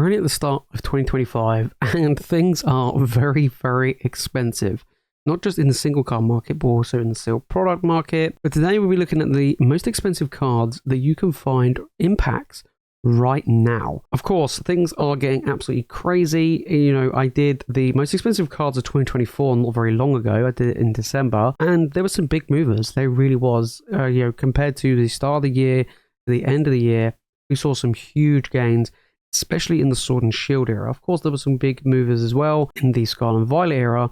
already at the start of 2025 and things are very, very expensive. Not just in the single card market, but also in the sealed product market. But today we'll be looking at the most expensive cards that you can find in packs right now. Of course, things are getting absolutely crazy. You know, I did the most expensive cards of 2024 not very long ago. I did it in December, and there were some big movers. There really was. You know, compared to the start of the year to the end of the year, we saw some huge gains, especially in the Sword and Shield era. Of course, there were some big movers as well in the Scarlet and Violet era.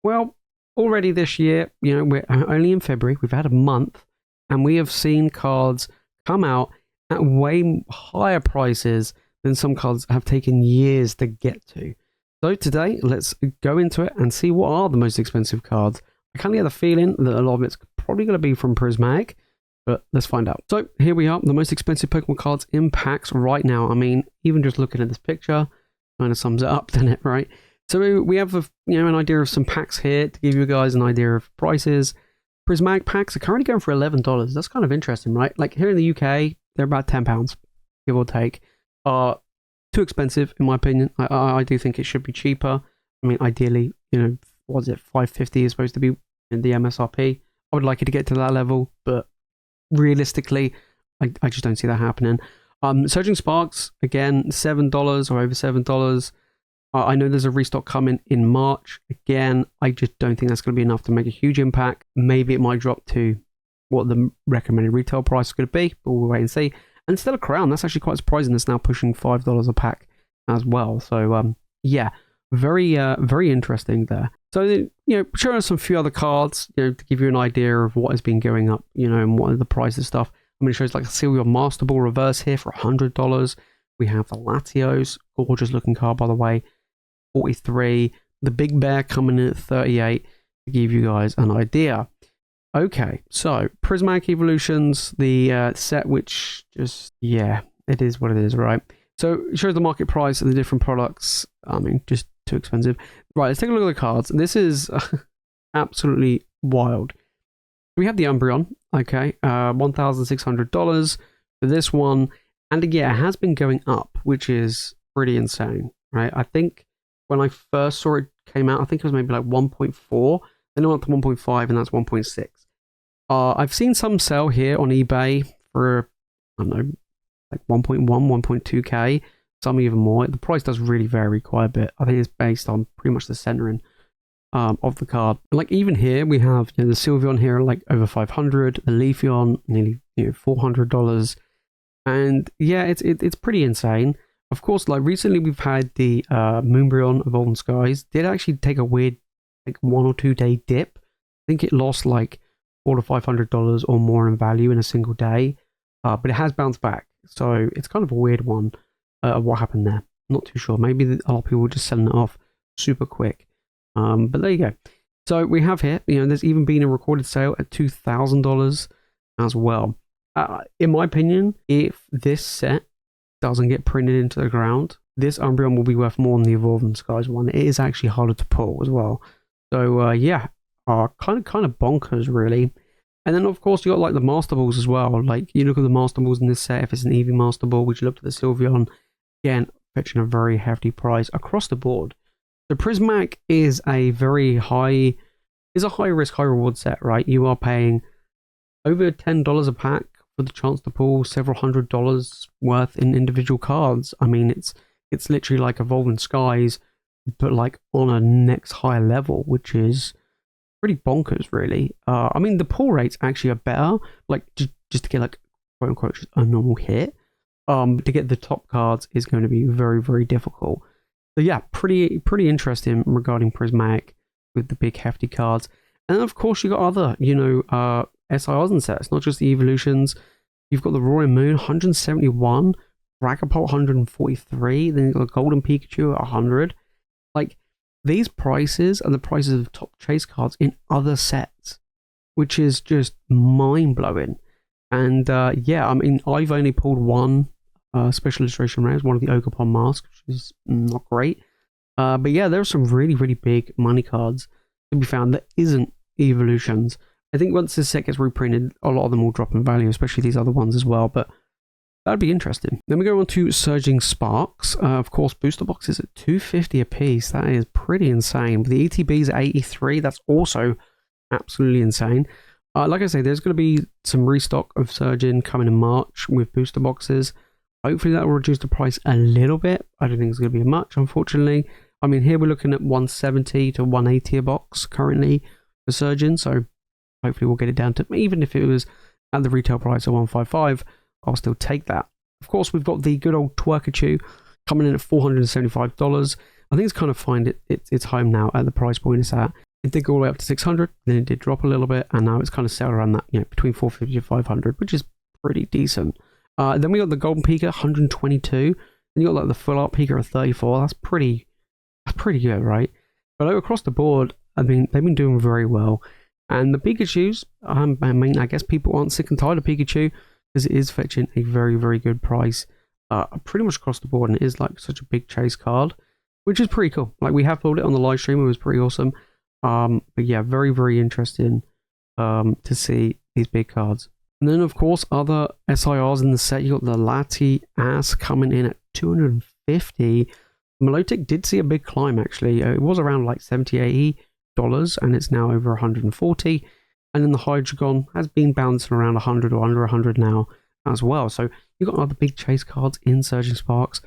Well, already this year, you know, we're only in February. We've had a month, and we have seen cards come out at way higher prices than some cards have taken years to get to. So today, let's go into it and see what are the most expensive cards. I kind of get the feeling that a lot of it's probably going to be from Prismatic, but let's find out. So here we are, the most expensive Pokemon cards in packs right now. I mean, even just looking at this picture kind of sums it up, doesn't it, right? So we have an idea of some packs here to give you guys an idea of prices. Prismatic packs are currently going for $11. That's kind of interesting, right? Like here in the UK, they're about £10, give or take. Too expensive, in my opinion. I do think it should be cheaper. I mean, ideally, you know, what is it, $5.50 is supposed to be in the MSRP. I would like it to get to that level, but realistically, I just don't see that happening. Surging Sparks, again, $7 or over $7. I know there's a restock coming in March. Again, I just don't think that's going to be enough to make a huge impact. Maybe it might drop to what the recommended retail price is going to be, but we'll wait and see. And Stellar Crown, that's actually quite surprising. It's now pushing $5 a pack as well. So, yeah, very interesting there. So, you know, showing us some few other cards, you know, to give you an idea of what has been going up, you know, and what are the prices stuff. I mean, it shows like a Sylvia Master Ball reverse here for $100. We have the Latios, gorgeous looking card, by the way, 43. The Big Bear coming in at 38 to give you guys an idea. Okay, so Prismatic Evolutions, the set which just, yeah, it is what it is, right? So it shows the market price of the different products. I mean, just too expensive. Right, let's take a look at the cards. This is absolutely wild. We have the Umbreon, okay, $1,600 for this one. And yeah, it has been going up, which is pretty insane, right? I think when I first saw it came out, I think it was maybe like 1.4. Then it went to 1.5, and that's 1.6. I've seen some sell here on eBay for, I don't know, like 1.1, 1.2k, some even more. The price does really vary quite a bit. I think it's based on pretty much the centering of the card. Like even here, we have, you know, the Sylveon here like over 500, the Leafeon nearly, you know, $400, and yeah, it's pretty insane. Of course, like recently we've had the Moonbreon Evolving Skies did actually take a weird like 1 or 2 day dip. I think it lost like $400 to $500 or more in value in a single day, but it has bounced back. So it's kind of a weird one of what happened there. Not too sure. Maybe a lot of people were just selling it off super quick. But there you go. So we have here, you know, there's even been a recorded sale at $2,000 as well. In my opinion, if this set doesn't get printed into the ground, this Umbreon will be worth more than the Evolving Skies one. It is actually harder to pull as well. So yeah, kind of bonkers really. And then of course you got like the Master Balls as well. Like you look at the Master Balls in this set, if it's an Eevee Master Ball, which you look at the Sylveon, again, fetching a very hefty price across the board. So Prismatic is a high risk, high reward set, right? You are paying over $10 a pack for the chance to pull several $100s worth in individual cards. I mean, it's literally like Evolving Skies, but like on a next higher level, which is pretty bonkers, really. I mean, the pull rates actually are better, like just to get like quote unquote just a normal hit. To get the top cards is going to be very, very difficult. So yeah, pretty interesting regarding Prismatic with the big hefty cards. And then of course you got other, you know, SI Ozen sets, not just the evolutions. You've got the Roaring Moon, 171, Dragapult 143, then you've got the Golden Pikachu at 100. Like, these prices are the prices of top chase cards in other sets, which is just mind-blowing. And yeah, I mean, I've only pulled one special illustration rare, one of the Ogerpon masks, which is not great. But yeah, there are some really, really big money cards to be found that isn't evolutions. I think once this set gets reprinted, a lot of them will drop in value, especially these other ones as well. But That'd be interesting. Then we go on to Surging Sparks. Of course, booster boxes at $250 a piece. That is pretty insane. The ETBs at 83. That's also absolutely insane. Like I say, there's going to be some restock of Surging coming in March with booster boxes. Hopefully that will reduce the price a little bit. I don't think it's going to be much, unfortunately. I mean, here we're looking at 170 to 180 a box currently for Surging. So hopefully we'll get it down to, even if it was at the retail price of 155, I'll still take that. Of course, we've got the good old Twerkachu coming in at $475. I think it's kind of fine. It's home now at the price point it's at. It did go all the way up to 600, then it did drop a little bit, and now it's kind of settled around that, between 450 to 500, which is pretty decent. Then we got the Golden Pika, 122. Then you got like the Full Art Pika at 34. That's pretty good, right? But across the board, I mean, they've been doing very well. And the Pikachus, I mean, I guess people aren't sick and tired of Pikachu because it is fetching a very, very good price pretty much across the board, and it is like such a big chase card, which is pretty cool. Like, we have pulled it on the live stream, it was pretty awesome. But yeah, very, very interesting to see these big cards. And then, of course, other SIRs in the set. You got the Lati Ass coming in at 250. Milotic did see a big climb, actually. It was around like $70, $80, and it's now over 140. And then the Hydreigon has been bouncing around 100 or under 100 now as well. So you've got other big chase cards in Surging Sparks.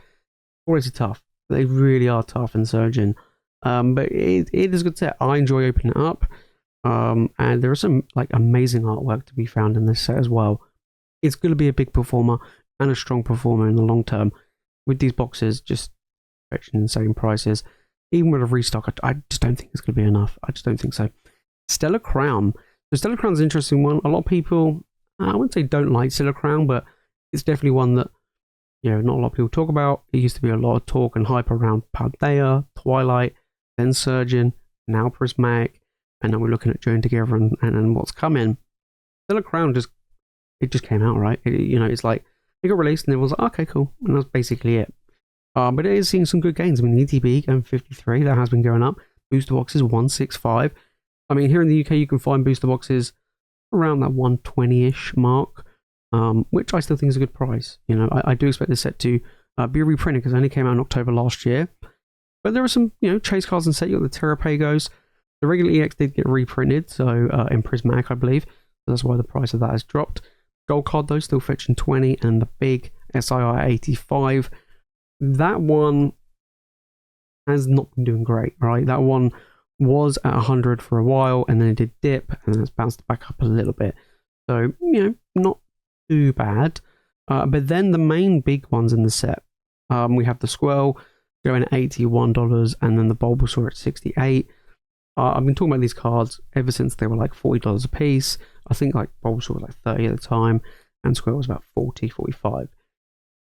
Always tough. They really are tough in Surging. But it is a good set. I enjoy opening it up. And there is some like amazing artwork to be found in this set as well. It's going to be a big performer and a strong performer in the long term. With these boxes just fetching insane prices, even with a restock, I just don't think it's going to be enough. I just don't think so. Stellar Crown. So Stellar Crown's an interesting one. A lot of people, I wouldn't say don't like Stellar Crown, but it's definitely one that not a lot of people talk about. It used to be a lot of talk and hype around Paldea, Twilight, then Surgeon, now Prismatic. And then we're looking at joining together and what's coming. Stellar Crown just came out, right? It's like it got released and it was like, okay, cool. And that's basically it. But it is seeing some good gains. I mean, the ETB going 53, that has been going up. Booster boxes 165. I mean, here in the UK, you can find booster boxes around that 120-ish mark, which I still think is a good price. I do expect this set to be reprinted because it only came out in October last year. But there are some, chase cards in set. You got the Terrapagos. The regular EX did get reprinted, so in Prismatic, I believe. So that's why the price of that has dropped. Gold card, though, still fetching 20, and the big SIR at 85. That one has not been doing great, right? That one was at 100 for a while, and then it did dip, and then it's bounced back up a little bit. So, not too bad. But then the main big ones in the set, we have the Squirrel going at $81, and then the Bulbasaur at 68. I've been talking about these cards ever since they were like $40 a piece. I think like Bulbasaur was like 30 at the time, and Squirrel was about 40, 45.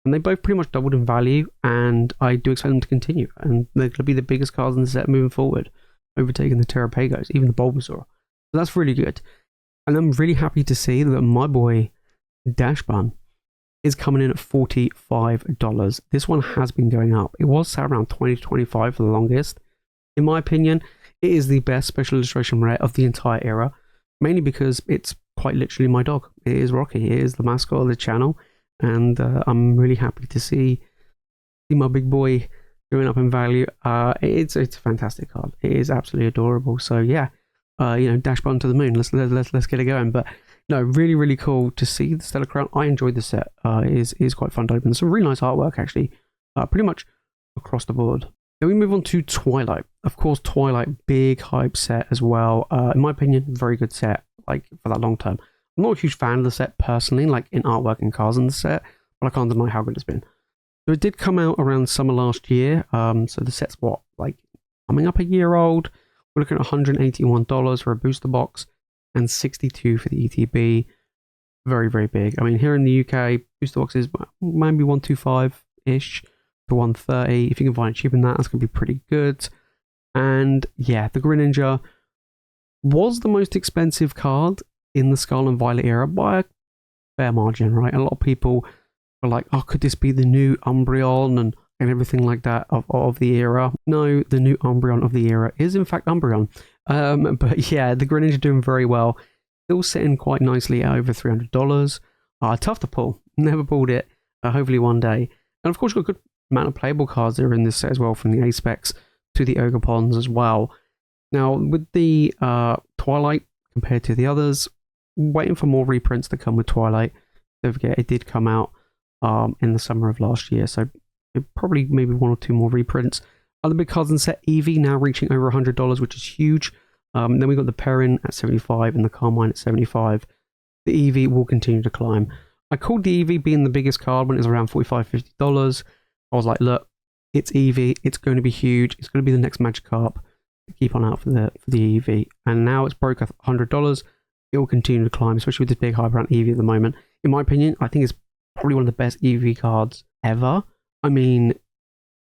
And they both pretty much doubled in value, and I do expect them to continue. And they're going to be the biggest cards in the set moving forward, overtaking the Terrapagos, even the Bulbasaur. So that's really good. And I'm really happy to see that my boy Dash Bun is coming in at $45. This one has been going up. It was sat around 20 to 25 for the longest. In my opinion, it is the best special illustration rare of the entire era, mainly because it's quite literally my dog. It is Rocky. It is the mascot of the channel, and I'm really happy to see my big boy going up in value. It's a fantastic card. It is absolutely adorable. So yeah, Dash Bun to the moon. Let's get it going. But no, really, really cool to see the Stellar Crown. I enjoyed the set. It is quite fun to open. Some really nice artwork actually, pretty much across the board. Then we move on to Twilight. Of course, Twilight, big hype set as well. In my opinion, very good set, like for that long term. I'm not a huge fan of the set personally, like in artwork and cards in the set, but I can't deny how good it's been. So it did come out around summer last year. So the set's coming up a year old. We're looking at $181 for a booster box and $62 for the ETB. Very, very big. I mean, here in the UK, booster boxes maybe 125-ish. To 130. If you can find it cheaper than that, that's going to be pretty good. And yeah, the Greninja was the most expensive card in the Scarlet and Violet era by a fair margin, right? A lot of people are like, oh, could this be the new Umbreon and everything like that of the era? No, the new Umbreon of the era is in fact Umbreon. But yeah, the Greninja doing very well. Still sitting quite nicely at over $300. Tough to pull. Never pulled it. hopefully one day. And of course, you've got a good amount of playable cards that are in this set as well, from the A-Specs to the Ogopons as well. Now, with the Twilight compared to the others, waiting for more reprints to come with Twilight. Don't forget, it did come out in the summer of last year, so probably maybe 1 or 2 more reprints. Other big cards in the set, Eevee now reaching over $100, which is huge. Then we got the Perrin at 75 and the Carmine at 75. The Eevee will continue to climb. I called the Eevee being the biggest card when it was around $45, $50. I was like, look, it's Eevee, it's going to be huge, it's going to be the next Magikarp. Keep on out for the Eevee. And now it's broke $100. It will continue to climb, especially with this big hype around Eevee at the moment. In my opinion, I think it's probably one of the best Eevee cards ever. I mean,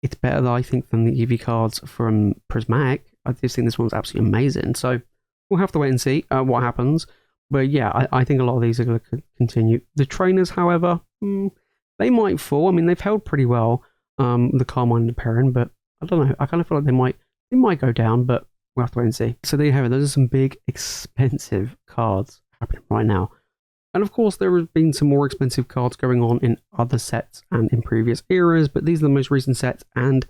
it's better, I think, than the Eevee cards from Prismatic. I just think this one's absolutely amazing. So we'll have to wait and see what happens. But yeah, I think a lot of these are going to continue. The trainers, however, they might fall. I mean, they've held pretty well, the Carmine and the Perrin, but I don't know. I kind of feel like they might go down, but we'll have to wait and see. So there you have it. Those are some big, expensive cards happening right now. And of course, there have been some more expensive cards going on in other sets and in previous eras, but these are the most recent sets and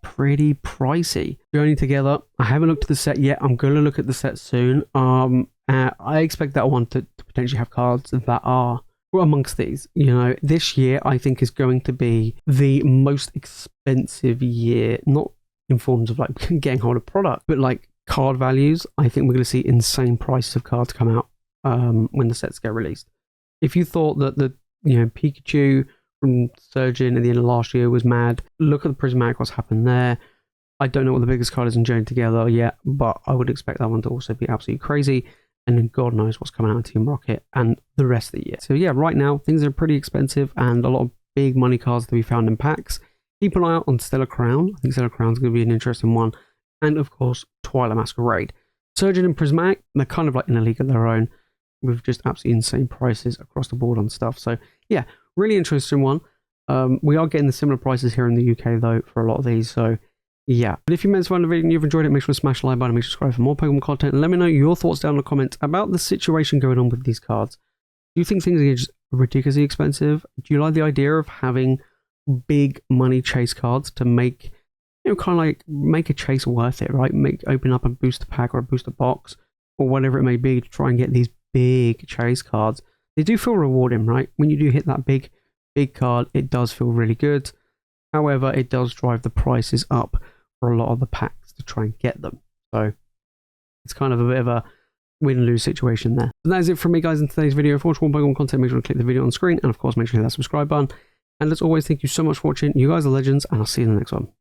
pretty pricey. Journey Together. I haven't looked at the set yet. I'm going to look at the set soon. I expect that one to potentially have cards that are amongst these. You know, this year I think is going to be the most expensive year, not in forms of like getting hold of product, but like card values. I think we're going to see insane prices of cards come out when the sets get released. If you thought that the Pikachu from Surgeon at the end of last year was mad, look at the Prismatic, what's happened there. I don't know what the biggest card is in Journey Together yet, but I would expect that one to also be absolutely crazy. And then God knows what's coming out in Team Rocket and the rest of the year. So yeah, right now things are pretty expensive and a lot of big money cards to be found in packs. Keep an eye out on Stellar Crown. I think Stellar Crown is going to be an interesting one. And of course, Twilight Masquerade. Surgeon and Prismatic, they're kind of like in a league of their own with just absolutely insane prices across the board on stuff. So yeah, really interesting one. We are getting the similar prices here in the UK though for a lot of these. So yeah. But if you managed to find the video and you've enjoyed it, make sure to smash the like button and make sure to subscribe for more Pokemon content. And let me know your thoughts down in the comments about the situation going on with these cards. Do you think things are just ridiculously expensive? Do you like the idea of having big money chase cards to make, kind of like make a chase worth it, right? Open up a booster pack or a booster box or whatever it may be to try and get these big chase cards. They do feel rewarding, right? When you do hit that big card, it does feel really good. However, it does drive the prices up for a lot of the packs to try and get them. So it's kind of a bit of a win-lose situation there. So that is it from me, guys, in today's video. If you want more Pokemon content, make sure to click the video on screen, and of course, make sure to hit that subscribe button. And as always, thank you so much for watching. You guys are legends, and I'll see you in the next one.